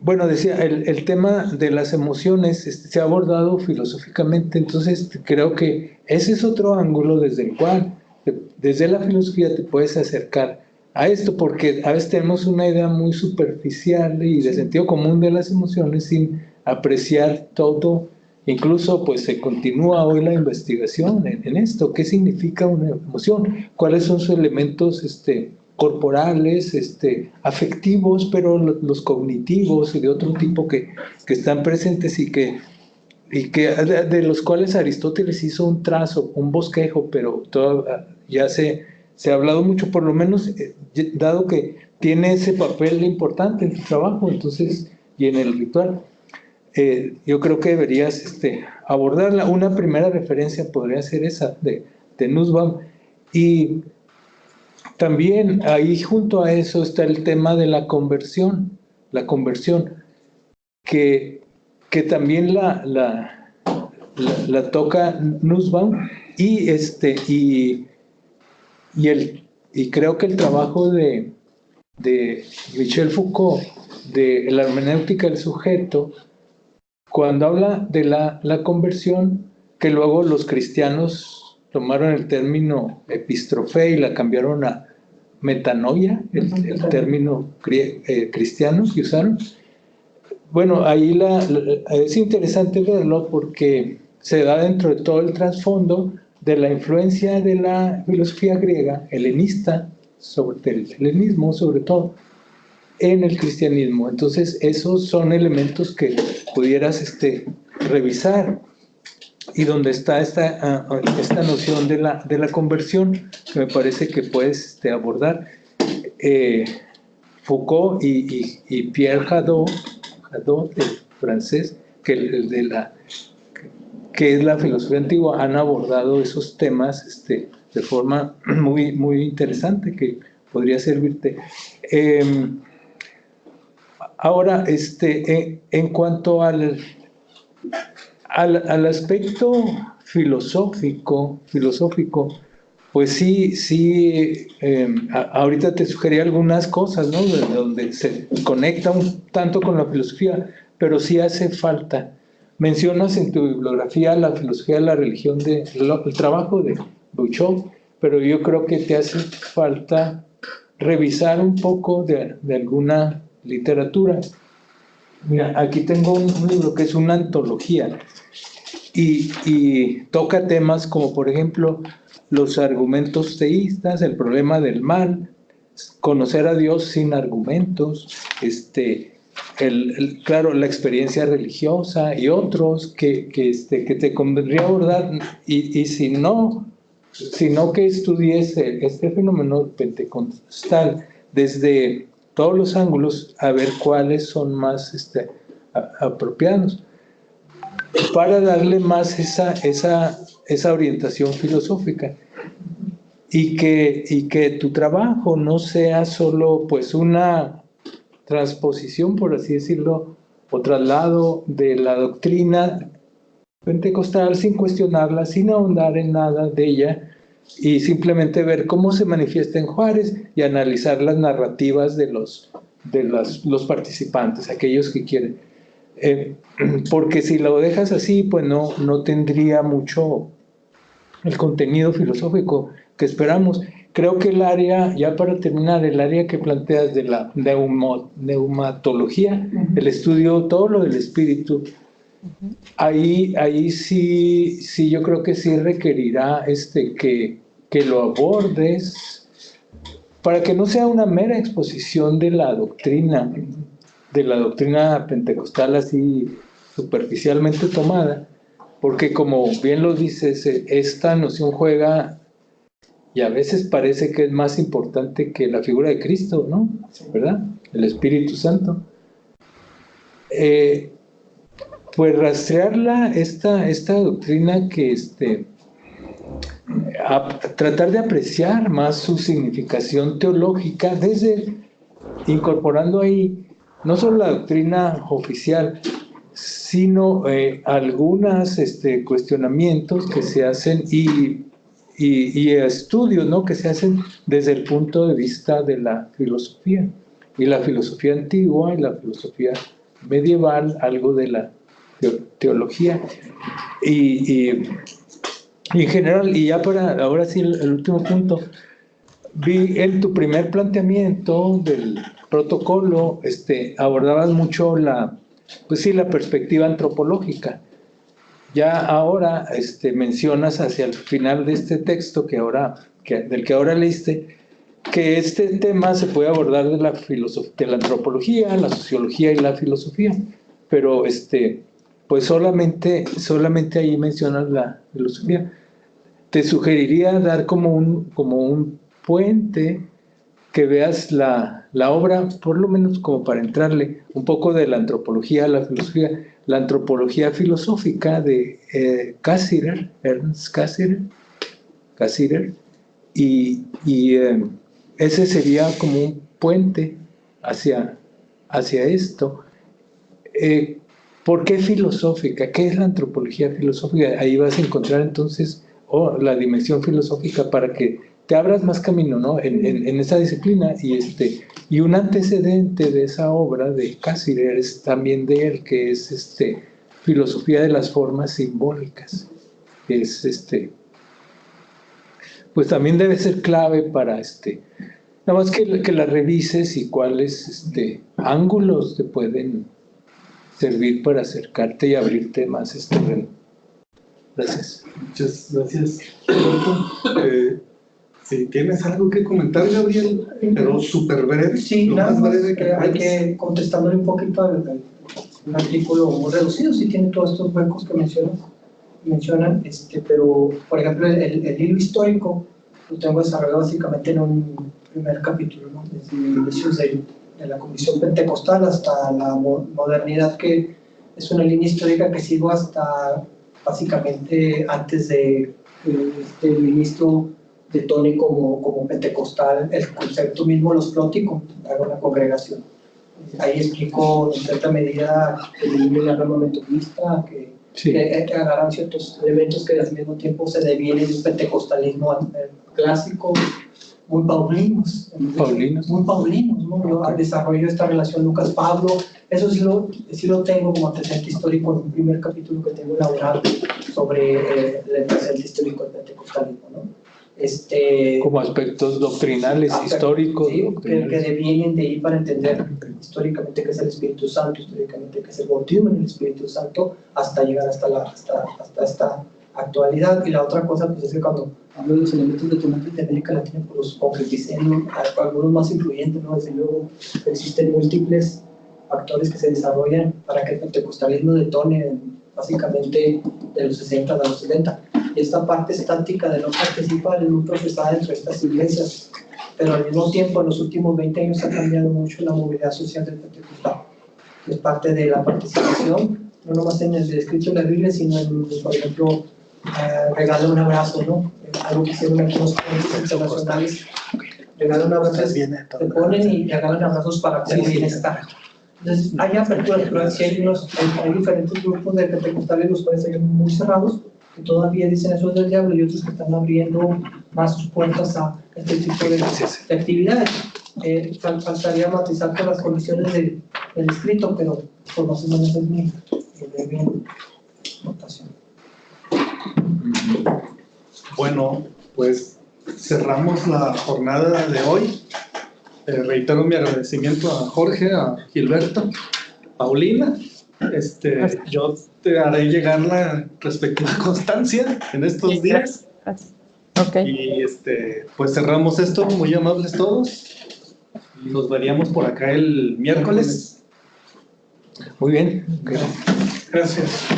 Bueno, decía, el tema de las emociones se ha abordado filosóficamente, entonces creo que ese es otro ángulo desde el cual, desde la filosofía te puedes acercar a esto, porque a veces tenemos una idea muy superficial y de sentido común de las emociones sin apreciar todo. Incluso pues se continúa hoy la investigación en esto. ¿Qué significa una emoción? ¿Cuáles son sus elementos corporales, afectivos, pero los cognitivos y de otro tipo que están presentes y que de los cuales Aristóteles hizo un trazo, un bosquejo, pero ya se ha hablado mucho, por lo menos dado que tiene ese papel importante en tu trabajo, entonces, y en el ritual. Yo creo que deberías abordarla. Una primera referencia podría ser esa de Nussbaum. Y también ahí junto a eso está el tema de la conversión, que también la toca Nussbaum, y creo que el trabajo de Michel Foucault, de la hermenéutica del sujeto, cuando habla de la conversión, que luego los cristianos tomaron el término epistrofé y la cambiaron a metanoia, el término cristiano que usaron. Bueno, ahí es interesante verlo porque se da dentro de todo el trasfondo de la influencia de la filosofía griega, helenista, del helenismo sobre todo, en el cristianismo. Entonces, esos son elementos que pudieras revisar, y donde está esta noción de la conversión, que me parece que puedes abordar. Foucault y Pierre Hadot, el francés, que es la filosofía antigua, han abordado esos temas de forma muy, muy interesante que podría servirte. Ahora, en cuanto al aspecto filosófico, pues sí, ahorita te sugerí algunas cosas, ¿no? Donde se conecta un tanto con la filosofía, pero sí hace falta. Mencionas en tu bibliografía la filosofía de la religión, el trabajo de Bouchot, pero yo creo que te hace falta revisar un poco de alguna literatura. Mira, aquí tengo un libro que es una antología y toca temas como, por ejemplo, los argumentos teístas, el problema del mal, conocer a Dios sin argumentos, claro, la experiencia religiosa y otros que te convendría abordar, y si no que estudies este fenómeno pentecostal desde todos los ángulos, a ver cuáles son más apropiados, para darle más esa orientación filosófica, y que tu trabajo no sea solo pues una transposición, por así decirlo, o traslado de la doctrina pentecostal sin cuestionarla, sin ahondar en nada de ella, y simplemente ver cómo se manifiesta en Juárez y analizar las narrativas de los participantes, aquellos que quieren. Porque si lo dejas así, pues no tendría mucho el contenido filosófico que esperamos. Creo que el área, ya para terminar, el área que planteas de la neumatología, el estudio, todo lo del espíritu, ahí sí yo creo que sí requerirá que lo abordes para que no sea una mera exposición de la doctrina pentecostal así superficialmente tomada, porque como bien lo dices, esta noción juega y a veces parece que es más importante que la figura de Cristo, ¿no? ¿Verdad? El Espíritu Santo. Pues rastrearla, esta doctrina que tratar de apreciar más su significación teológica, incorporando ahí no solo la doctrina oficial, sino algunos cuestionamientos que se hacen y estudios, ¿no?, que se hacen desde el punto de vista de la filosofía, y la filosofía antigua y la filosofía medieval, algo de la teología, y en general. Y ya para ahora sí el último punto, vi en tu primer planteamiento del protocolo, abordabas mucho la perspectiva antropológica. Ya ahora mencionas hacia el final de este texto del que ahora leíste, que este tema se puede abordar de la antropología, la sociología y la filosofía, pero pues solamente ahí mencionas la filosofía. Te sugeriría dar como un puente, que veas la obra, por lo menos como para entrarle un poco de la antropología a la filosofía, la antropología filosófica de Ernst Cassirer, y ese sería como un puente hacia esto. ¿Por qué filosófica? ¿Qué es la antropología filosófica? Ahí vas a encontrar entonces la dimensión filosófica para que te abras más camino, ¿no?, en esa disciplina. Y un antecedente de esa obra de Cassirer es también de él, que es filosofía de las formas simbólicas, que es pues también debe ser clave para nada más que la revises y cuáles ángulos te pueden servir para acercarte y abrirte más terreno. Gracias. Muchas gracias, Roberto. Si tienes algo que comentar, Gabriel, pero súper breve. Sí, lo nada más más breve que hay puedas. que contestándole un poquito al artículo muy reducido, si tiene todos estos huecos que mencionan, pero por ejemplo el hilo histórico lo tengo desarrollado básicamente en un primer capítulo, ¿no?, desde inicios de la Comisión Pentecostal hasta la modernidad, que es una línea histórica que sigo hasta básicamente antes de el ministro de Tony como pentecostal, el concepto mismo los plóticos, hago una congregación. Ahí explico en cierta medida el arreglo metodista, que agarran ciertos elementos que al mismo tiempo se devienen de un pentecostalismo clásico, muy paulinos, ¿no? Yo desarrollo esta relación Lucas-Pablo, eso sí lo tengo como antecedente histórico en un primer capítulo que tengo elaborado sobre el antecedente histórico del pentecostalismo, ¿no? Como aspectos doctrinales, históricos. Sí, doctrinales. Que devienen de ahí para entender históricamente qué es el Espíritu Santo, históricamente qué es el bautismo en el Espíritu Santo, hasta llegar hasta esta actualidad. Y la otra cosa pues es que cuando hablo de los elementos detonantes de América Latina, pues los concreticé en algunos más influyentes, ¿no? Desde luego existen múltiples factores que se desarrollan para que el pentecostalismo detone básicamente de los 60 a los 70. Y esta parte estática de no participar es muy profesada dentro de estas iglesias, pero al mismo tiempo en los últimos 20 años ha cambiado mucho la movilidad social del pentecostal. Es parte de la participación, no nomás en el escrito de la Biblia, sino en, por ejemplo, regala un abrazo, ¿no? Algo que hicieron aquí los puentes internacionales, regala un abrazo, te ponen y regalan abrazos para tu bienestar. Entonces, hay apertura, pero hay diferentes grupos de pentecostales, los cuales son muy cerrados, que todavía dicen eso es del diablo, y otros que están abriendo más sus puertas a este tipo de actividades. Faltaría matizar por las condiciones del escrito, pero por más o menos es mi notación. Bueno, pues cerramos la jornada de hoy. Reitero mi agradecimiento a Jorge, a Gilberto, Paulina. Yo te haré llegar la respectiva constancia en estos días. Gracias. Ok. Y pues cerramos esto, muy amables todos. Y nos veríamos por acá el miércoles. Muy bien. Gracias.